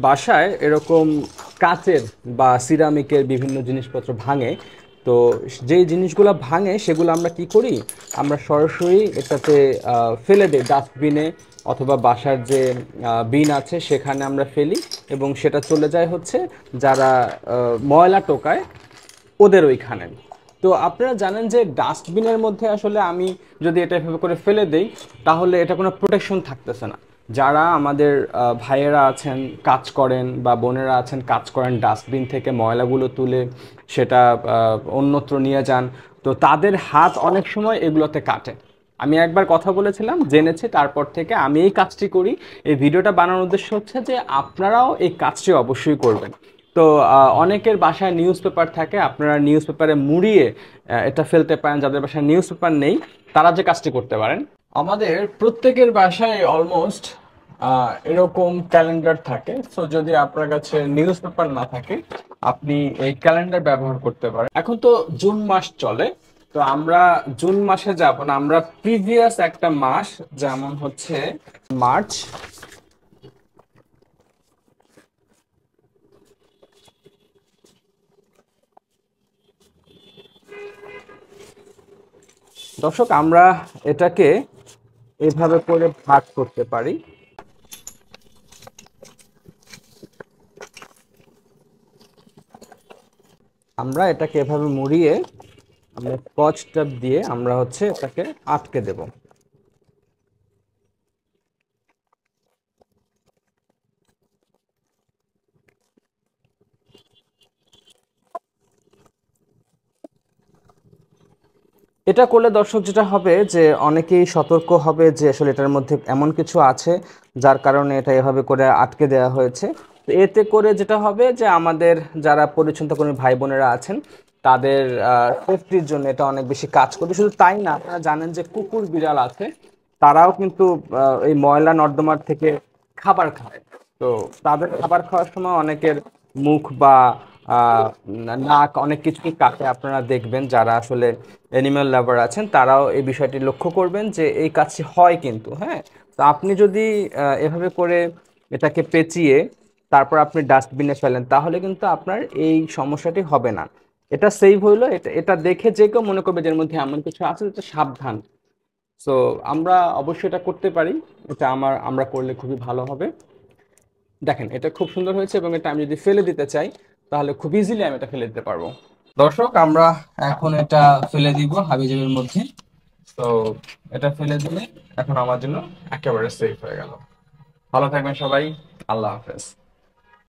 বাসায় এরকম কাচের বা সিরামিকের বিভিন্ন জিনিসপত্র ভাঙে। তো যেই জিনিসগুলো ভাঙে সেগুলো আমরা কি করি, আমরা সরাসরি এটাতে ফেলে দিই ডাস্টবিনে, অথবা বাসার যে বিন আছে সেখানে আমরা ফেলি, এবং সেটা চলে যায় হচ্ছে যারা ময়লা টোকায় ওদের ওইখানে। তো আপনারা জানেন যে ডাস্টবিনের মধ্যে আসলে আমি যদি এটা এভাবে করে ফেলে দেই, তাহলে এটা কোনো প্রোটেকশন থাকতেছে না। যারা আমাদের ভাইয়েরা আছেন কাজ করেন, বা বোনেরা আছেন কাজ করেন, ডাস্টবিন থেকে ময়লাগুলো তুলে সেটা অন্যত্র নিয়ে যান, তো তাদের হাত অনেক সময় এগুলোতে কাটে। আমি একবার কথা বলেছিলাম, জেনেছি, তারপর থেকে আমি এই কাজটি করি। এই ভিডিওটা বানানোর উদ্দেশ্য হচ্ছে যে আপনারাও এই কাজটি অবশ্যই করবেন। তো অনেকের বাসায় নিউজ পেপার থাকে, আপনারা নিউজ পেপারে মুড়িয়ে এটা ফেলতে পারেন। যাদের বাসায় নিউজ পেপার নেই তারা যে কাজটি করতে পারেন, আমাদের প্রত্যেকের বাসায় অলমোস্ট এরকম ক্যালেন্ডার থাকে। সো যদি আপনার কাছে নিউজ পেপার না থাকে, আপনি এই ক্যালেন্ডার ব্যবহার করতে পারেন। এখন তো জুন মাস চলে, তো আমরা জুন মাসে যাব না, আমরা প্রিভিয়াস একটা মাস, যেমন হচ্ছে মার্চ। দর্শক, আমরা এটাকে এভাবে করে ভাগ করতে পারি। আমরা এটাকে এভাবে মুড়িয়ে আমরা স্কচ টেপ দিয়ে আমরা হচ্ছে এটাকে আটকে দেব। এটা করলে দর্শক যেটা হবে যে অনেকেই সতর্ক হবে যে আসলে এটার মধ্যে এমন কিছু আছে যার কারণে এটা এভাবে করে আটকে দেওয়া হয়েছে। তো এতে করে যেটা হবে যে আমাদের যারা পরিচ্ছন্নতা কর্মী ভাই বোনেরা আছেন তাদের সেফটির জন্য এটা অনেক বেশি কাজ করবে। শুধু তাই না, আপনারা জানেন যে কুকুর বিড়াল আছে, তারাও কিন্তু এই ময়লা নর্দমার থেকে খাবার খায়। তো তাদের খাবার খাওয়ার সময় অনেকের মুখ বা নাক অনেক কিছুই কাটে। আপনারা দেখবেন যারা আসলে অ্যানিম্যাল লাভার আছেন তারাও এই বিষয়টি লক্ষ্য করবেন যে এই কাজটি হয় কিন্তু। হ্যাঁ, তো আপনি যদি এভাবে করে এটাকে পেঁচিয়ে তারপর আপনি ডাস্টবিনে ফেলেন, তাহলে কিন্তু আপনার এই সমস্যাটি হবে না। এটা সেভ হইলো, এটা এটা দেখে যে কেউ মনে করবে যে এর মধ্যে এমন কিছু আছে, এটা সাবধান। সো আমরা অবশ্যই এটা করতে পারি। এটা আমরা করলে খুবই ভালো হবে। দেখেন, এটা খুব সুন্দর হয়েছে, এবং এটা আমি যদি ফেলে দিতে চাই তাহলে খুব ইজিলি আমি এটা ফেলে দিতে পারবো। দর্শক, আমরা এখন এটা ফেলে দিব হাবিজাবির মধ্যে। তো এটা ফেলে দিলে এখন আমার জন্য একেবারে সেফ হয়ে গেল। ভালো থাকবেন সবাই। আল্লাহ হাফেজ।